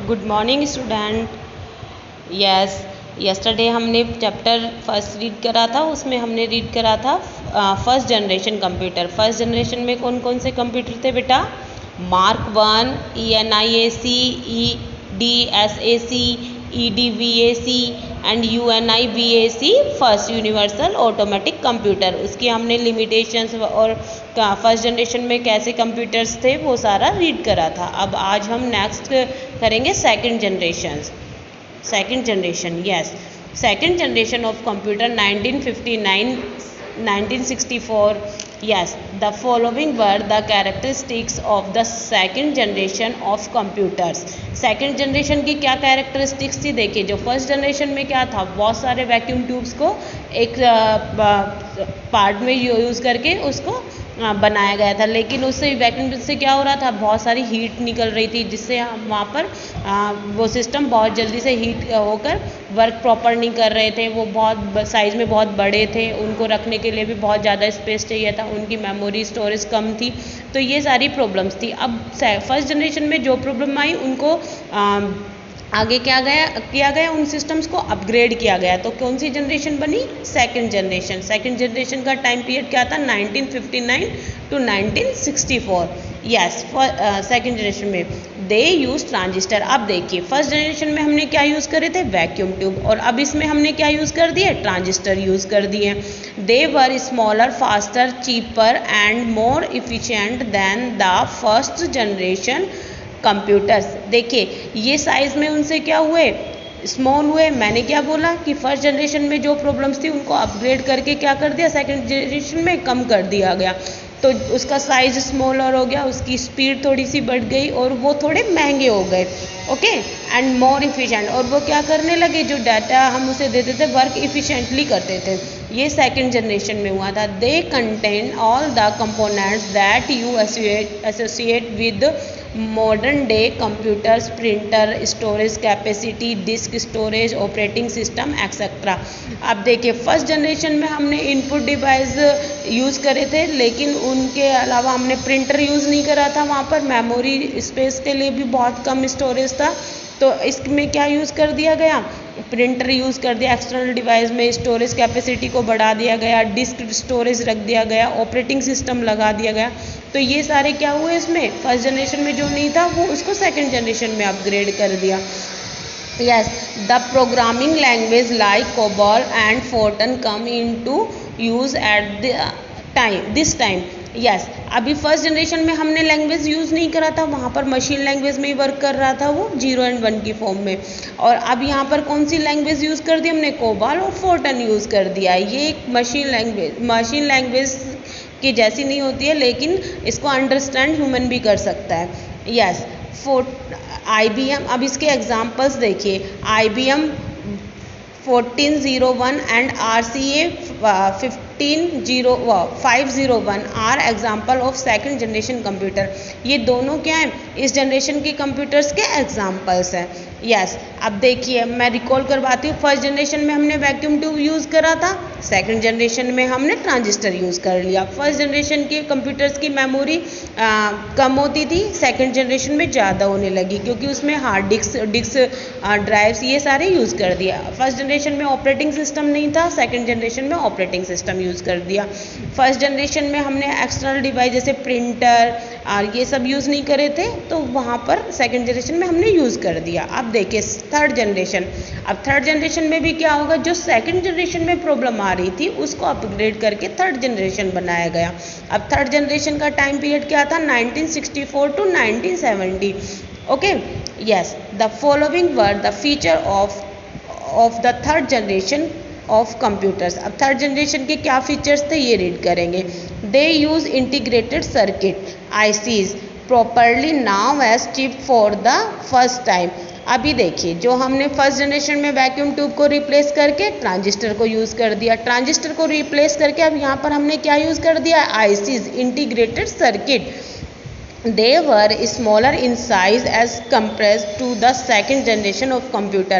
Good morning student. Yes, yesterday हमने chapter first read करा था, उसमें हमने रीड करा था first generation computer. First generation में कौन कौन से कंप्यूटर थे बेटा? Mark 1, ENIAC, EDSAC, EDVAC and UNIVAC, first universal automatic computer. उसकी हमने लिमिटेशंस और फर्स्ट जनरेशन में कैसे कंप्यूटर्स थे वो सारा रीड करा था। अब आज हम नेक्स्ट करेंगे second generation. Yes, second generation of computer 1959 1964। yes, the following were the characteristics of the second generation of computers। Second generation की क्या कैरेक्टरिस्टिक्स थी? देखिए, जो फर्स्ट जनरेशन में क्या था, बहुत सारे वैक्यूम ट्यूब्स को एक पार्ट में यूज़ करके उसको बनाया गया था, लेकिन उससे वैक्यूम से क्या हो रहा था, बहुत सारी हीट निकल रही थी, जिससे हम वहाँ पर वो सिस्टम बहुत जल्दी से हीट होकर वर्क प्रॉपर नहीं कर रहे थे। वो बहुत साइज़ में बहुत बड़े थे, उनको रखने के लिए भी बहुत ज़्यादा स्पेस चाहिए था, उनकी मेमोरी स्टोरेज कम थी, तो ये सारी प्रॉब्लम्स थी। अब फर्स्ट जनरेशन में जो प्रॉब्लम आई उनको आगे किया गया उन सिस्टम्स को अपग्रेड किया गया। तो कौन सी जनरेशन बनी? Second generation. सेकंड जनरेशन का टाइम पीरियड क्या था? 1959 to 1964। यस, सेकंड जनरेशन में दे यूज ट्रांजिस्टर। अब देखिए, फर्स्ट जनरेशन में हमने क्या यूज़ करे थे? वैक्यूम ट्यूब, और अब इसमें हमने क्या यूज़ कर दिए? ट्रांजिस्टर यूज़ कर दिए। They were smaller, faster, cheaper and more efficient than the first generation computers. देखिए, ये साइज़ में उनसे क्या हुए? स्मॉल हुए। मैंने क्या बोला कि फर्स्ट जनरेशन में जो प्रॉब्लम्स थी उनको अपग्रेड करके क्या कर दिया, सेकंड जनरेशन में कम कर दिया गया, तो उसका साइज स्मॉलर हो गया, उसकी स्पीड थोड़ी सी बढ़ गई और वो थोड़े महंगे हो गए। ओके, एंड मोर इफिशिएंट, और वो क्या करने लगे, जो डाटा हम उसे देते थे वर्क इफिशिएंटली करते थे। ये सेकंड जनरेशन में हुआ था। They contain all the components that you associate with modern day computers, printer, storage capacity, disk storage, operating system etcetera. अब देखिए, फर्स्ट जनरेशन में हमने इनपुट डिवाइस यूज़ करे थे, लेकिन उनके अलावा हमने प्रिंटर यूज़ नहीं करा था। वहाँ पर मेमोरी स्पेस के लिए भी बहुत कम स्टोरेज था, तो इसमें क्या यूज़ कर दिया गया? प्रिंटर यूज़ कर दिया। एक्सटर्नल डिवाइस में स्टोरेज कैपेसिटी को बढ़ा दिया गया, डिस्क स्टोरेज रख दिया गया, ऑपरेटिंग सिस्टम लगा दिया गया। तो ये सारे क्या हुए इसमें? फर्स्ट जनरेशन में जो नहीं था वो उसको सेकंड जनरेशन में अपग्रेड कर दिया। yes, the programming language like COBOL and Fortran come into use at this time। Yes, अभी फर्स्ट जनरेशन में हमने लैंग्वेज यूज़ नहीं करा था, वहाँ पर मशीन लैंग्वेज में ही वर्क कर रहा था वो 0 और 1 की फॉर्म में। और अब यहाँ पर कौन सी लैंग्वेज यूज़ कर दी हमने? कोबाल और फोर्टन यूज़ कर दिया। ये एक मशीन लैंग्वेज की जैसी नहीं होती है, लेकिन इसको अंडरस्टैंड ह्यूमन भी कर सकता है। यस, IBM, अब इसके एग्जांपल्स देखिए, IBM 1401 and RCA 501 are example of second generation computer. ये दोनों क्या हैं? इस जनरेशन के कंप्यूटर्स के एग्जाम्पल्स हैं। यस, अब देखिए, मैं रिकॉल करवाती हूँ। फर्स्ट जनरेशन में हमने वैक्यूम ट्यूब यूज़ करा था, सेकंड जनरेशन में हमने ट्रांजिस्टर यूज़ कर लिया। फर्स्ट जनरेशन के कंप्यूटर्स की मेमोरी कम होती थी, सेकंड जनरेशन में ज़्यादा होने लगी, क्योंकि उसमें हार्ड डिस्क ड्राइव्स ये सारे यूज़ कर दिया। फर्स्ट जनरेशन में ऑपरेटिंग सिस्टम नहीं था, सेकंड जनरेशन में ऑपरेटिंग सिस्टम यूज़ कर दिया। फर्स्ट जनरेशन में हमने एक्सटर्नल डिवाइस जैसे प्रिंटर और ये सब यूज़ नहीं करे थे, तो वहाँ पर सेकंड जनरेशन में हमने यूज़ कर दिया। अब देखिए थर्ड जनरेशन। अब थर्ड जनरेशन में भी क्या होगा? जो सेकंड जनरेशन में प्रॉब्लम आ रही थी उसको अपग्रेड करके थर्ड जनरेशन बनाया गया। अब थर्ड जनरेशन का टाइम पीरियड क्या था? 1964 to 1970। Okay, yes, the following were the feature of the third generation of computers. अब थर्ड जनरेशन के क्या फीचर्स थे ये रीड करेंगे। They use integrated circuit ICs properly now as chip for the first time. अभी देखिए, जो हमने फर्स्ट जनरेशन में वैक्यूम ट्यूब को रिप्लेस करके ट्रांजिस्टर को यूज़ कर दिया, ट्रांजिस्टर को रिप्लेस करके अब यहाँ पर हमने क्या यूज़ कर दिया? ICs, integrated circuit. They were smaller in size as compared to the second generation of computer।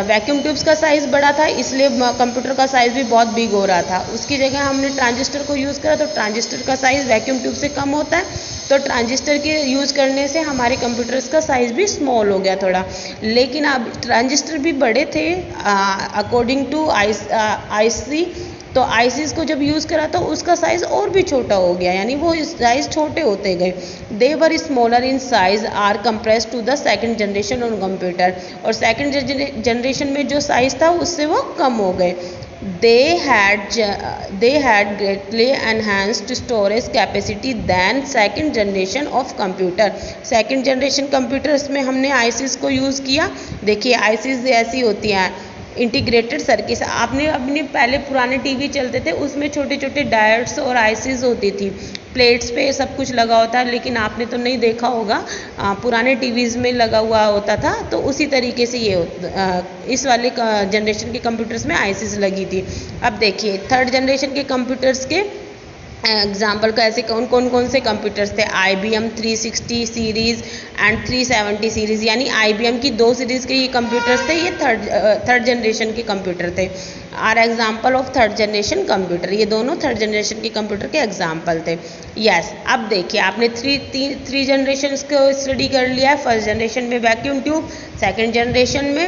Vacuum tubes का साइज़ बड़ा था, इसलिए कंप्यूटर का साइज़ भी बहुत बिग हो रहा था। उसकी जगह हमने ट्रांजिस्टर को यूज़ करा, तो ट्रांजिस्टर का साइज़ वैक्यूम ट्यूब से कम होता है, तो ट्रांजिस्टर के यूज़ करने से हमारे कंप्यूटर्स का साइज़ भी स्मॉल हो गया थोड़ा। लेकिन अब ट्रांजिस्टर भी बड़े थे अकॉर्डिंग टू आईसी, तो आईसीज को जब यूज़ करा तो उसका साइज़ और भी छोटा हो गया, यानी वो साइज़ छोटे होते गए। They were smaller in size are compress to the second generation on computer, और सेकंड जनरेशन में जो साइज़ था उससे वो कम हो गए। they had greatly enhanced storage capacity than second generation of computer। Second generation computers में हमने आईसीज को यूज़ किया। देखिए आईसीज ऐसी होती हैं इंटीग्रेटेड सर्किट। आपने अपने पहले पुराने टीवी चलते थे उसमें छोटे छोटे डायोड्स और आईसीज होती थी, प्लेट्स पे सब कुछ लगा होता है, लेकिन आपने तो नहीं देखा होगा, पुराने टीवीज़ में लगा हुआ होता था। तो उसी तरीके से ये इस वाले जनरेशन के कंप्यूटर्स में आईसीज लगी थी। अब देखिए थर्ड जनरेशन के कंप्यूटर्स के एग्जाम्पल का ऐसे कौन से कंप्यूटर्स थे। IBM 360 सीरीज़ एंड 370 सीरीज़, यानी IBM की 2 सीरीज़ के ये कंप्यूटर्स थे, ये थर्ड जनरेशन के कंप्यूटर थे। Are example of third generation computer, ये दोनों थर्ड जनरेशन के कंप्यूटर के एग्जाम्पल थे। यस अब देखिए आपने थ्री जनरेशन को स्टडी कर लिया है। फर्स्ट जनरेशन में वैक्यूम ट्यूब, सेकेंड जनरेशन में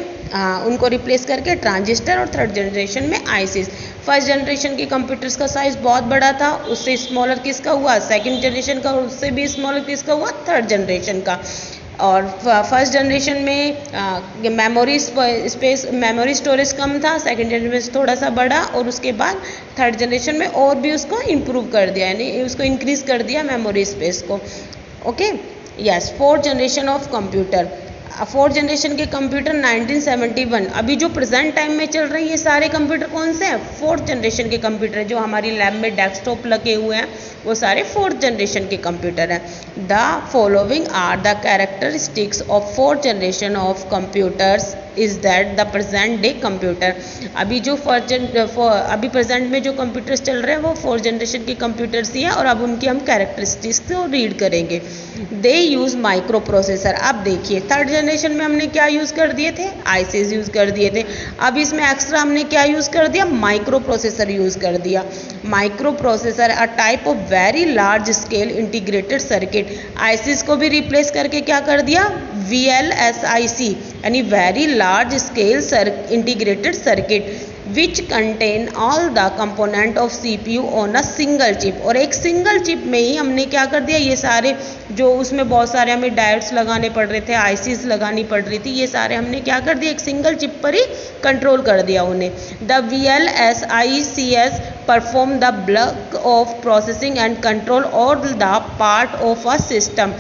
उनको रिप्लेस करके ट्रांजिस्टर, और थर्ड जनरेशन में आईसीज। फर्स्ट जनरेशन के कंप्यूटर्स का साइज़ बहुत बड़ा था, उससे स्मॉलर किसका हुआ सेकंड जनरेशन का, और उससे भी स्मॉलर किसका हुआ थर्ड जनरेशन का। और फर्स्ट जनरेशन में मेमोरी स्टोरेज कम था, सेकंड जनरेशन में थोड़ा सा बढ़ा, और उसके बाद थर्ड जनरेशन में और भी उसको इम्प्रूव कर दिया, यानी उसको इंक्रीज़ कर दिया मेमोरी स्पेस को। Okay yes fourth generation of computer. Fourth generation के कंप्यूटर 1971, अभी जो प्रेजेंट टाइम में चल रहे हैं ये सारे कंप्यूटर कौन से हैं, फोर्थ जनरेशन के कंप्यूटर। जो हमारी लैब में डेस्कटॉप लगे हुए हैं वो सारे फोर्थ जनरेशन के कंप्यूटर हैं। The following are the characteristics of fourth generation of computers is that the present day computer. अभी जो अभी प्रेजेंट में जो कंप्यूटर्स चल रहे हैं वो फोर्थ जनरेशन के कंप्यूटर्स ही हैं, और अब उनकी हम कैरेक्टरिस्टिक्स को रीड करेंगे। दे यूज़ माइक्रो प्रोसेसर। अब देखिए थर्ड जनरेशन में हमने क्या यूज़ कर दिए थे, आईसीज यूज़ कर दिए थे। अब इसमें एक्स्ट्रा हमने क्या यूज़ कर दिया, माइक्रो प्रोसेसर यूज़ कर दिया। Micro processor a type of very large scale integrated circuit. ICs को भी रिप्लेस करके क्या कर दिया, VLSIC, यानी very large scale integrated circuit which contain all the component of CPU on a single chip. और एक सिंगल चिप में ही हमने क्या कर दिया, ये सारे जो उसमें बहुत सारे हमें डायोड्स लगाने पड़ रहे थे, आईसीज लगानी पड़ रही थी, ये सारे हमने क्या कर दिया, एक सिंगल चिप पर ही कंट्रोल कर दिया उन्हें। The VLSICs perform the block of processing and control और the part of a system.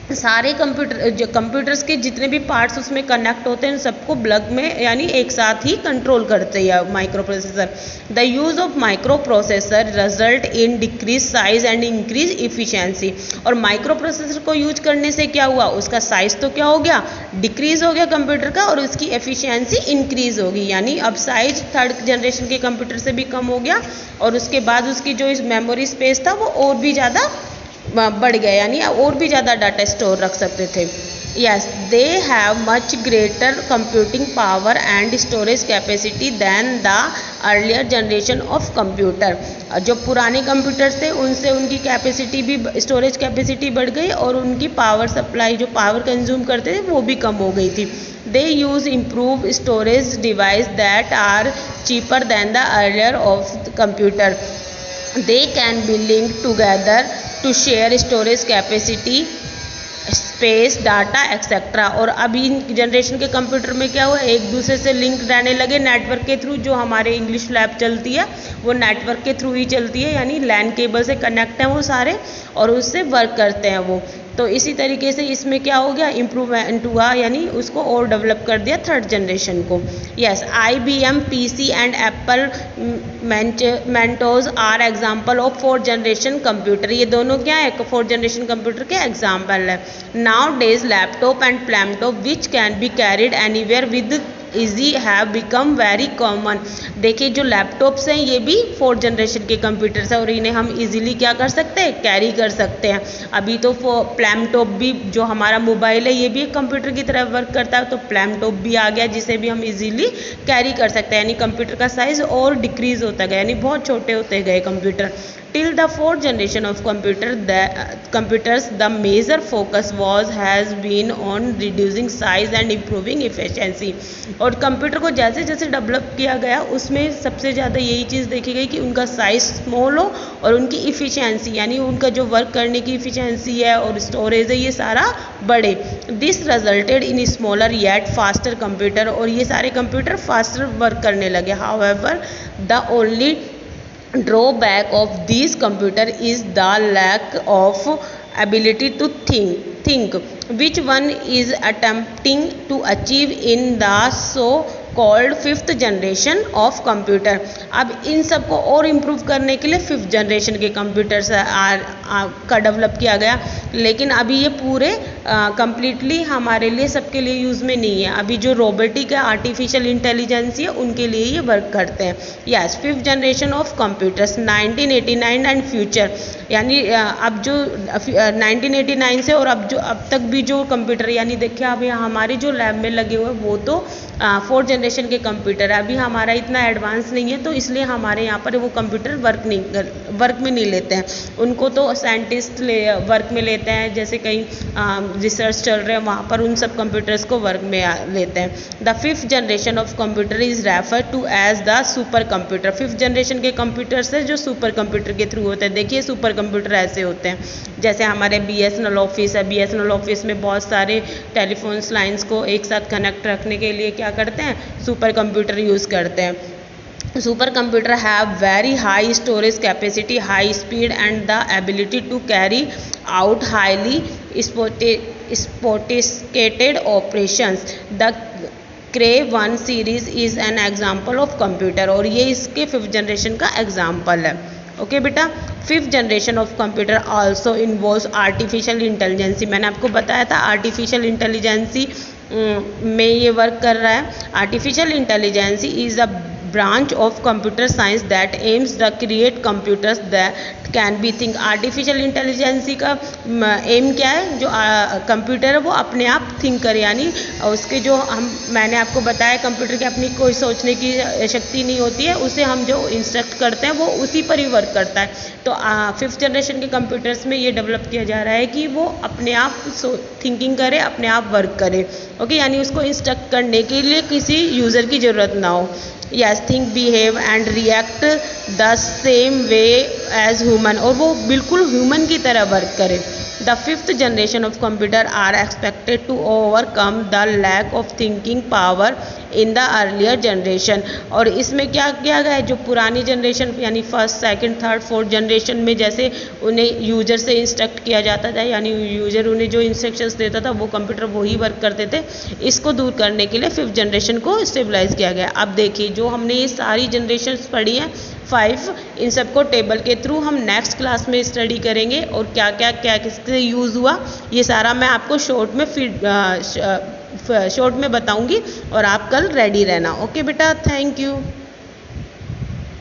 सारे कंप्यूटर्स के जितने भी पार्ट्स उसमें कनेक्ट होते हैं उन सबको ब्लॉक में यानी एक साथ ही कंट्रोल करते हैं micro processor. The use of micro processor result in decrease size and increase efficiency. और माइक्रो प्रोसेसर को यूज करने से क्या हुआ, उसका साइज तो क्या हो गया, डिक्रीज हो गया कंप्यूटर का, और उसकी एफिशिएंसी इंक्रीज होगी। यानी अब साइज थर्ड जनरेशन के कंप्यूटर से भी कम हो गया, और उसके बाद उसकी जो मेमोरी स्पेस था वो और भी ज़्यादा बढ़ गया, यानी और भी ज़्यादा डाटा स्टोर रख सकते थे। Yes they have much greater computing power and storage capacity than the earlier generation of computer. जो पुराने कंप्यूटर्स थे उनसे उनकी कैपेसिटी भी, स्टोरेज कैपेसिटी बढ़ गई, और उनकी पावर सप्लाई जो पावर कंज्यूम करते थे वो भी कम हो गई थी। They use improve storage device that are cheaper than the earlier of computer. They can be linked together to share storage capacity, space, data etcetera. और अभी इन जनरेशन के कंप्यूटर में क्या हुआ, एक दूसरे से लिंक रहने लगे नेटवर्क के थ्रू। जो हमारे इंग्लिश लैब चलती है वो नेटवर्क के थ्रू ही चलती है, यानी लैन केबल से कनेक्ट हैं वो सारे, और उससे वर्क करते हैं वो। तो इसी तरीके से इसमें क्या हो गया, इम्प्रूवमेंट हुआ, यानी उसको और डेवलप कर दिया थर्ड जनरेशन को। Yes IBM PC and Apple Macintosh are example of fourth generation computer. ये दोनों क्या है, फोर्थ जनरेशन कंप्यूटर के एग्जाम्पल है। Now days laptop and palmtop which can be carried anywhere with easy have become very common. देखिए जो laptops हैं ये भी 4th जनरेशन के कंप्यूटर्स हैं और इन्हें हम इजीली क्या कर सकते हैं, कैरी कर सकते हैं। अभी तो प्लैमटॉप भी जो हमारा मोबाइल है ये भी एक कंप्यूटर की तरह वर्क करता है, तो प्लैमटॉप भी आ गया जिसे भी हम इजीली कैरी कर सकते हैं। यानी कंप्यूटर का साइज और डिक्रीज होता गया, यानी बहुत छोटे होते गए computer. Till the 4th generation of computers, the major focus has been on reducing size and improving efficiency। और कंप्यूटर को जैसे जैसे डेवलप किया गया उसमें सबसे ज़्यादा यही चीज़ देखी गई कि उनका साइज स्मॉल हो और उनकी इफ़िशियंसी यानी उनका जो वर्क करने की इफ़िशियंसी है और स्टोरेज है ये सारा बढ़े। This resulted in smaller yet faster computer, और ये सारे कंप्यूटर फास्टर वर्क करने लगे। However the only drawback of these computer is the lack of ability to think which one is attempting to achieve in the so called 5th generation of computer। अब इन सब को और improve करने के लिए 5th generation के computers का develop किया गया, लेकिन अभी ये पूरे कम्प्लीटली हमारे लिए सबके लिए यूज़ में नहीं है। अभी जो रोबोटिक है, आर्टिफिशियल इंटेलिजेंस है, उनके लिए ये वर्क करते हैं। Yes, 5th generation of computers 1989 and future, यानी अब जो 1989 से और अब तक भी जो कंप्यूटर यानी देखिए अभी हमारे जो लैब में लगे हुए वो तो 4th जनरेशन के कंप्यूटर है। अभी हमारा इतना एडवांस नहीं है तो इसलिए हमारे यहाँ पर वो कंप्यूटर वर्क में नहीं लेते हैं। उनको तो साइंटिस्ट वर्क में लेते हैं, जैसे कहीं रिसर्च चल रहे हैं वहाँ पर उन सब कंप्यूटर्स को वर्क में लेते हैं। The 5th generation of computer is refer to as the super computer. 5th generation के कंप्यूटर्स है जो सुपर कंप्यूटर के थ्रू होते हैं। देखिए सुपर कंप्यूटर ऐसे होते हैं जैसे हमारे BSNL ऑफिस है, BSNL ऑफिस में बहुत सारे टेलीफोन्स लाइंस को एक साथ कनेक्ट रखने के लिए क्या करते हैं, सुपर कंप्यूटर यूज़ करते हैं। Super computer have very high storage capacity, high speed and the ability to carry out highly sophisticated operations। The Cray 1 series is an example of computer, और ये इसके 5th जनरेशन का example है। Okay बेटा, 5th generation of computer also involves artificial intelligence. मैंने आपको बताया था आर्टिफिशियल इंटेलिजेंसी में ये वर्क कर रहा है। Artificial intelligence is a branch of computer science that aims the create computers that can be think. Artificial intelligence का एम क्या है, जो कंप्यूटर है वो अपने आप थिंक करे, यानी उसके जो मैंने आपको बताया कंप्यूटर की अपनी कोई सोचने की शक्ति नहीं होती है, उसे हम जो इंस्ट्रक्ट करते हैं वो उसी पर ही वर्क करता है। तो 5th जनरेशन के कंप्यूटर्स में ये डेवलप किया जा रहा है कि वो अपने आप थिंकिंग करे, अपने आप वर्क करे। ओके, यानी उसको इंस्ट्रक्ट करने के लिए किसी यूज़र की ज़रूरत ना हो। Yes, think, behave and react the same way as human, और वो बिल्कुल ह्यूमन की तरह वर्क करे। The 5th generation of computer are expected to overcome the lack of thinking power in the earlier generation. और इसमें क्या किया गया है, जो पुरानी जनरेशन यानी 1st, 2nd, 3rd, 4th generation में जैसे उन्हें यूजर से इंस्ट्रक्ट किया जाता था, यानी यूजर उन्हें जो इंस्ट्रक्शंस देता था वो कंप्यूटर वही वर्क करते थे, इसको दूर करने के लिए 5th जनरेशन को स्टेबलाइज किया गया। अब देखिए जो हमने ये सारी जनरेशन्स पढ़ी हैं 5, इन सबको टेबल के थ्रू हम नेक्स्ट क्लास में स्टडी करेंगे, और क्या किससे यूज़ हुआ ये सारा मैं आपको शॉर्ट में बताऊंगी, और आप कल रेडी रहना। ओके बेटा, थैंक यू।